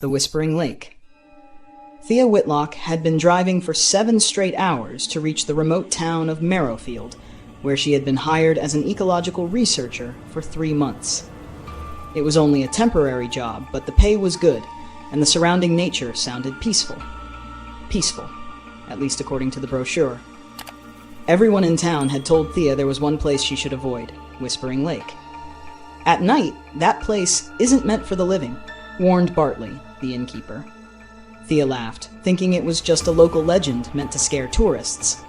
The Whispering Lake. Thea Whitlock had been driving for 7 straight hours to reach the remote town of Merrowfield, where she had been hired as an ecological researcher for 3 months. It was only a temporary job, but the pay was good, and the surrounding nature sounded peaceful. Peaceful, at least according to the brochure. Everyone in town had told Thea there was one place she should avoid: Whispering Lake. At night, that place isn't meant for the living, warned Bartley, the innkeeper. Thea laughed, thinking it was just a local legend meant to scare tourists.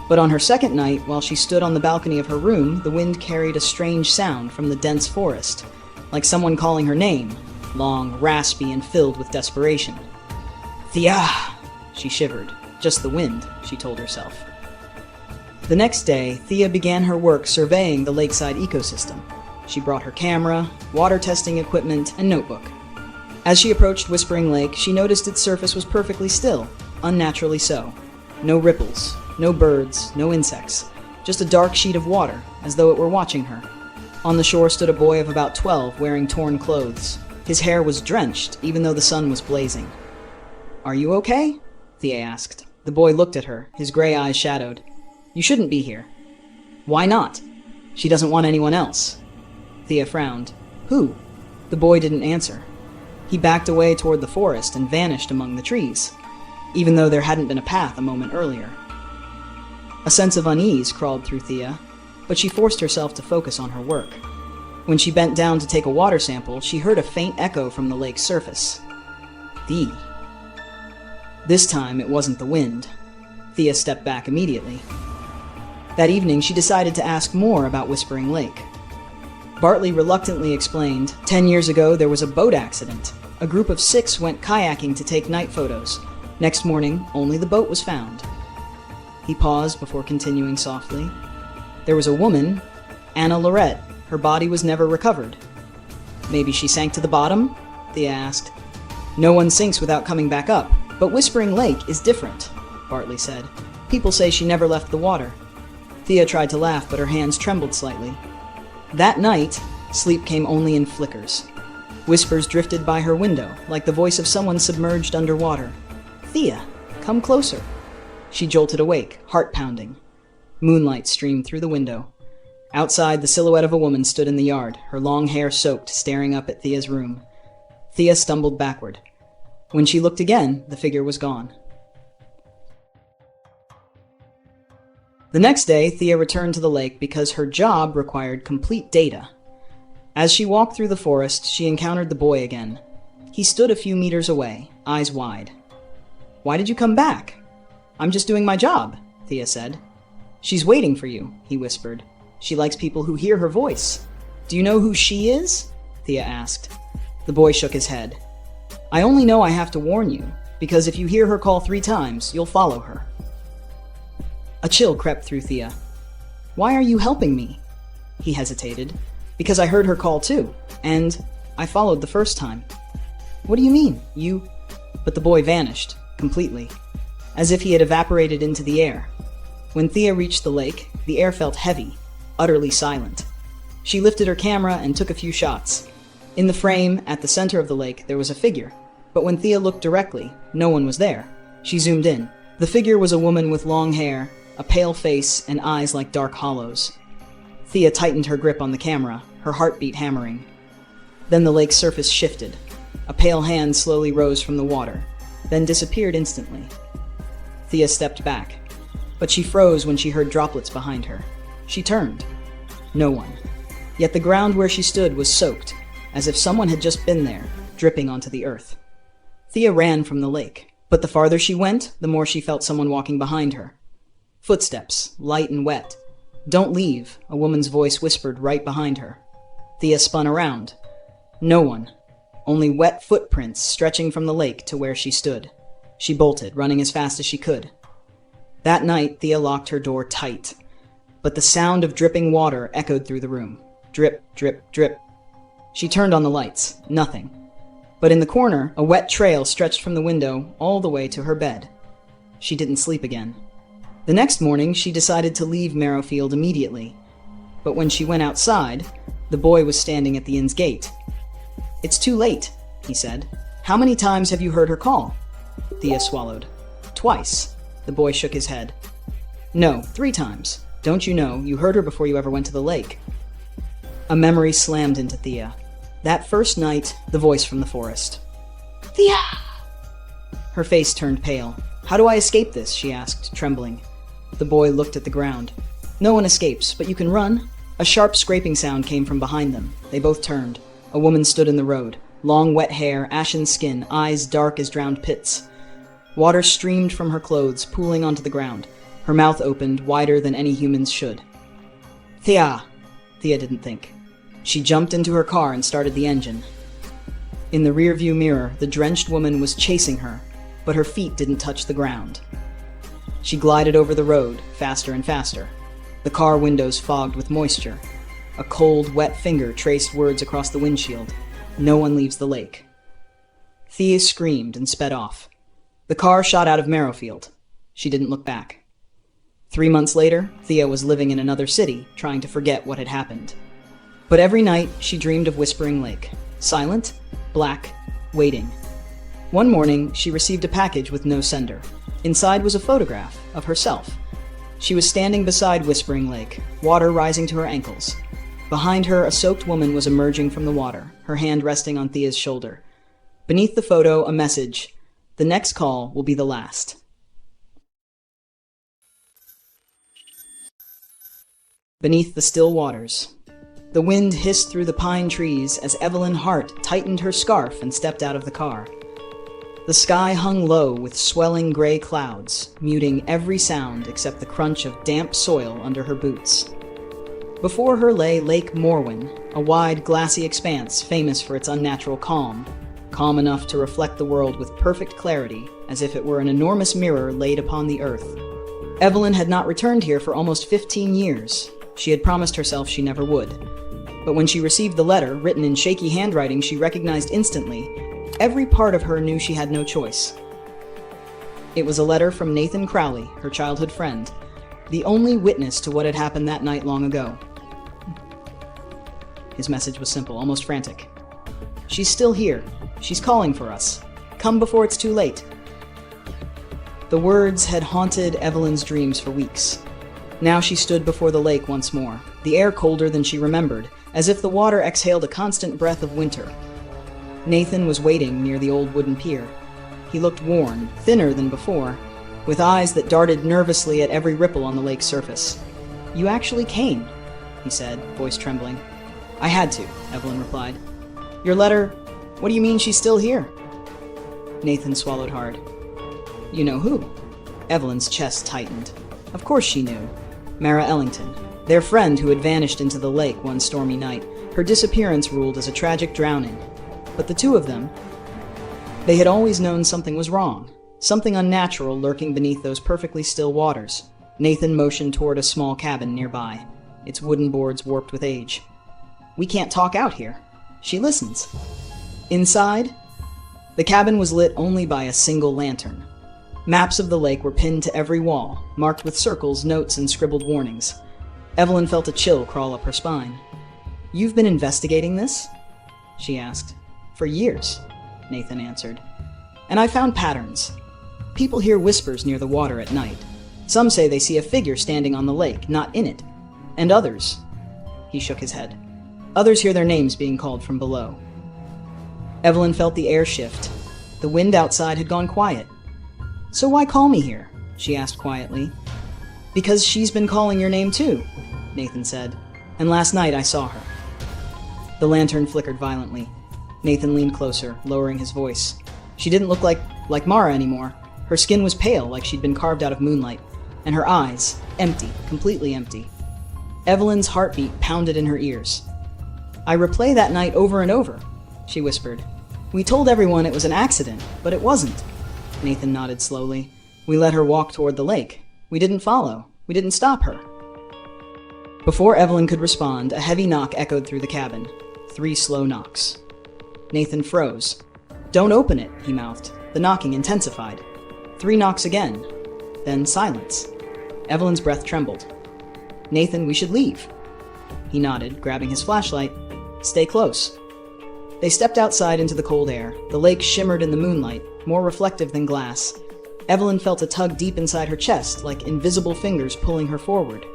But on her second night, while she stood on the balcony of her room, the wind carried a strange sound from the dense forest, like someone calling her name, long, raspy, and filled with desperation. Thea! She shivered. Just the wind, she told herself. The next day, Thea began her work surveying the lakeside ecosystem. She brought her camera, water testing equipment, and notebook. As she approached Whispering Lake, she noticed its surface was perfectly still, unnaturally so. No ripples, no birds, no insects, just a dark sheet of water, as though it were watching her. On the shore stood a boy of about 12 wearing torn clothes. His hair was drenched, even though the sun was blazing. "Are you okay?" Thea asked. The boy looked at her, his gray eyes shadowed. "You shouldn't be here." "Why not?" "She doesn't want anyone else." Thea frowned. "Who?" The boy didn't answer. He backed away toward the forest and vanished among the trees, even though there hadn't been a path a moment earlier. A sense of unease crawled through Thea, but she forced herself to focus on her work. When she bent down to take a water sample, she heard a faint echo from the lake's surface. Thea. This time, it wasn't the wind. Thea stepped back immediately. That evening, she decided to ask more about Whispering Lake. Bartley reluctantly explained, 10 years ago there was a boat accident. A group of 6 went kayaking to take night photos. Next morning, only the boat was found. He paused before continuing softly. There was a woman, Anna Lorette. Her body was never recovered. Maybe she sank to the bottom? Thea asked. No one sinks without coming back up, but Whispering Lake is different, Bartley said. People say she never left the water. Thea tried to laugh, but her hands trembled slightly. That night, sleep came only in flickers. Whispers drifted by her window, like the voice of someone submerged underwater. Thea, come closer. She jolted awake, heart pounding. Moonlight streamed through the window. Outside, the silhouette of a woman stood in the yard, her long hair soaked, staring up at Thea's room. Thea stumbled backward. When she looked again, the figure was gone. The next day, Thea returned to the lake because her job required complete data. As she walked through the forest, she encountered the boy again. He stood a few meters away, eyes wide. Why did you come back? I'm just doing my job, Thea said. She's waiting for you, he whispered. She likes people who hear her voice. Do you know who she is? Thea asked. The boy shook his head. I only know I have to warn you, because if you hear her call 3 times, you'll follow her. A chill crept through Thea. Why are you helping me? He hesitated. Because I heard her call too, and I followed the first time. What do you mean? You... But the boy vanished, completely, as if he had evaporated into the air. When Thea reached the lake, the air felt heavy, utterly silent. She lifted her camera and took a few shots. In the frame, at the center of the lake, there was a figure, but when Thea looked directly, no one was there. She zoomed in. The figure was a woman with long hair, a pale face, and eyes like dark hollows. Thea tightened her grip on the camera, her heartbeat hammering. Then the lake's surface shifted. A pale hand slowly rose from the water, then disappeared instantly. Thea stepped back, but she froze when she heard droplets behind her. She turned. No one. Yet the ground where she stood was soaked, as if someone had just been there, dripping onto the earth. Thea ran from the lake, but the farther she went, the more she felt someone walking behind her. Footsteps, light and wet. Don't leave, a woman's voice whispered right behind her. Thea spun around. No one. Only wet footprints stretching from the lake to where she stood. She bolted, running as fast as she could. That night, Thea locked her door tight. But the sound of dripping water echoed through the room. Drip, drip, drip. She turned on the lights. Nothing. But in the corner, a wet trail stretched from the window all the way to her bed. She didn't sleep again. The next morning, she decided to leave Merrowfield immediately. But when she went outside, the boy was standing at the inn's gate. It's too late, he said. How many times have you heard her call? Thea swallowed. Twice. The boy shook his head. No, 3 times. Don't you know, you heard her before you ever went to the lake. A memory slammed into Thea. That first night, the voice from the forest. Thea! Her face turned pale. How do I escape this? She asked, trembling. The boy looked at the ground. No one escapes, but you can run. A sharp scraping sound came from behind them. They both turned. A woman stood in the road. Long wet hair, ashen skin, eyes dark as drowned pits. Water streamed from her clothes, pooling onto the ground. Her mouth opened, wider than any human's should. Thea! Thea didn't think. She jumped into her car and started the engine. In the rearview mirror, the drenched woman was chasing her, but her feet didn't touch the ground. She glided over the road, faster and faster. The car windows fogged with moisture. A cold, wet finger traced words across the windshield. No one leaves the lake. Thea screamed and sped off. The car shot out of Merrowfield. She didn't look back. 3 months later, Thea was living in another city, trying to forget what had happened. But every night, she dreamed of Whispering Lake. Silent, black, waiting. One morning, she received a package with no sender. Inside was a photograph of herself. She was standing beside Whispering Lake, water rising to her ankles. Behind her, a soaked woman was emerging from the water, her hand resting on Thea's shoulder. Beneath the photo, a message. The next call will be the last. Beneath the still waters. The wind hissed through the pine trees as Evelyn Hart tightened her scarf and stepped out of the car. The sky hung low with swelling gray clouds, muting every sound except the crunch of damp soil under her boots. Before her lay Lake Morwen, a wide, glassy expanse famous for its unnatural calm enough to reflect the world with perfect clarity, as if it were an enormous mirror laid upon the earth. Evelyn had not returned here for almost 15 years. She had promised herself she never would. But when she received the letter, written in shaky handwriting she recognized instantly, every part of her knew she had no choice. It was a letter from Nathan Crowley, her childhood friend, the only witness to what had happened that night long ago. His message was simple, almost frantic. She's still here. She's calling for us. Come before it's too late. The words had haunted Evelyn's dreams for weeks. Now she stood before the lake once more, the air colder than she remembered, as if the water exhaled a constant breath of winter. Nathan was waiting near the old wooden pier. He looked worn, thinner than before, with eyes that darted nervously at every ripple on the lake's surface. You actually came, he said, voice trembling. I had to, Evelyn replied. Your letter, what do you mean she's still here? Nathan swallowed hard. You know who? Evelyn's chest tightened. Of course she knew. Mara Ellington, their friend who had vanished into the lake one stormy night. Her disappearance ruled as a tragic drowning. But the two of them, they had always known something was wrong, something unnatural lurking beneath those perfectly still waters. Nathan motioned toward a small cabin nearby, its wooden boards warped with age. We can't talk out here. She listens. Inside, the cabin was lit only by a single lantern. Maps of the lake were pinned to every wall, marked with circles, notes, and scribbled warnings. Evelyn felt a chill crawl up her spine. You've been investigating this? She asked. For years, Nathan answered. And I found patterns. People hear whispers near the water at night. Some say they see a figure standing on the lake, not in it. And others, he shook his head. Others hear their names being called from below. Evelyn felt the air shift. The wind outside had gone quiet. So why call me here? She asked quietly. Because she's been calling your name too, Nathan said. And last night I saw her. The lantern flickered violently. Nathan leaned closer, lowering his voice. She didn't look like Mara anymore. Her skin was pale, like she'd been carved out of moonlight. And her eyes, empty, completely empty. Evelyn's heartbeat pounded in her ears. I replay that night over and over, she whispered. We told everyone it was an accident, but it wasn't. Nathan nodded slowly. We let her walk toward the lake. We didn't follow. We didn't stop her. Before Evelyn could respond, a heavy knock echoed through the cabin. 3 slow knocks. Nathan froze. Don't open it, he mouthed. The knocking intensified. 3 knocks again. Then silence. Evelyn's breath trembled. Nathan, we should leave. He nodded, grabbing his flashlight. Stay close. They stepped outside into the cold air. The lake shimmered in the moonlight, more reflective than glass. Evelyn felt a tug deep inside her chest, like invisible fingers pulling her forward.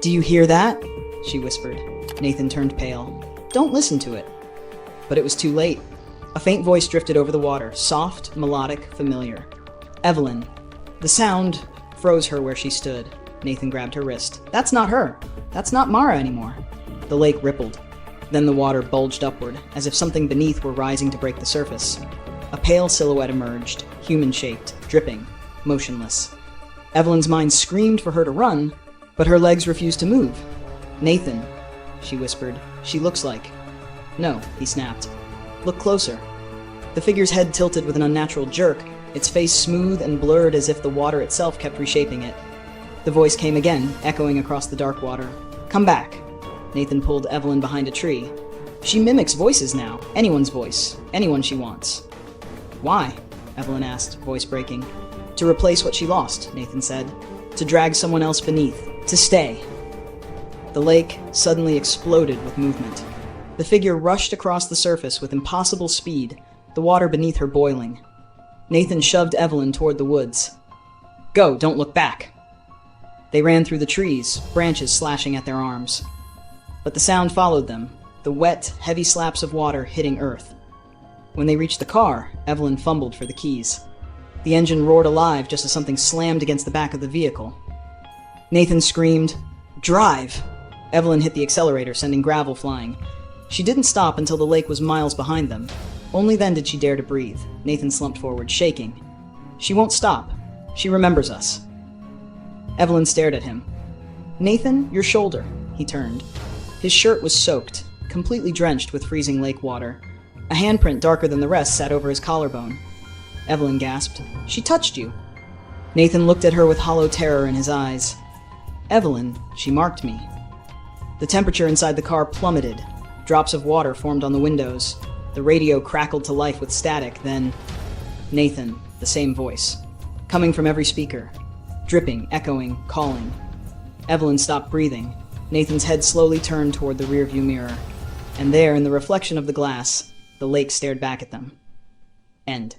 "Do you hear that?" she whispered. Nathan turned pale. "Don't listen to it." But it was too late. A faint voice drifted over the water, soft, melodic, familiar. "Evelyn." The sound froze her where she stood. Nathan grabbed her wrist. "That's not her. That's not Mara anymore." The lake rippled. Then the water bulged upward, as if something beneath were rising to break the surface. A pale silhouette emerged, human-shaped, dripping, motionless. Evelyn's mind screamed for her to run, but her legs refused to move. "Nathan," she whispered. "She looks like—" "No," he snapped. "Look closer." The figure's head tilted with an unnatural jerk, its face smooth and blurred as if the water itself kept reshaping it. The voice came again, echoing across the dark water. "Come back." Nathan pulled Evelyn behind a tree. "She mimics voices now. Anyone's voice. Anyone she wants." "Why?" Evelyn asked, voice breaking. "To replace what she lost," Nathan said. "To drag someone else beneath. To stay." The lake suddenly exploded with movement. The figure rushed across the surface with impossible speed, the water beneath her boiling. Nathan shoved Evelyn toward the woods. "Go, don't look back." They ran through the trees, branches slashing at their arms. But the sound followed them, the wet, heavy slaps of water hitting earth. When they reached the car, Evelyn fumbled for the keys. The engine roared alive just as something slammed against the back of the vehicle. Nathan screamed, "Drive!" Evelyn hit the accelerator, sending gravel flying. She didn't stop until the lake was miles behind them. Only then did she dare to breathe. Nathan slumped forward, shaking. "She won't stop. She remembers us." Evelyn stared at him. "Nathan, your shoulder." He turned. His shirt was soaked, completely drenched with freezing lake water. A handprint darker than the rest sat over his collarbone. Evelyn gasped. "She touched you." Nathan looked at her with hollow terror in his eyes. "Evelyn, she marked me." The temperature inside the car plummeted. Drops of water formed on the windows. The radio crackled to life with static, then... Nathan, the same voice. Coming from every speaker. Dripping, echoing, calling. Evelyn stopped breathing. Nathan's head slowly turned toward the rearview mirror. And there, in the reflection of the glass, the lake stared back at them. End.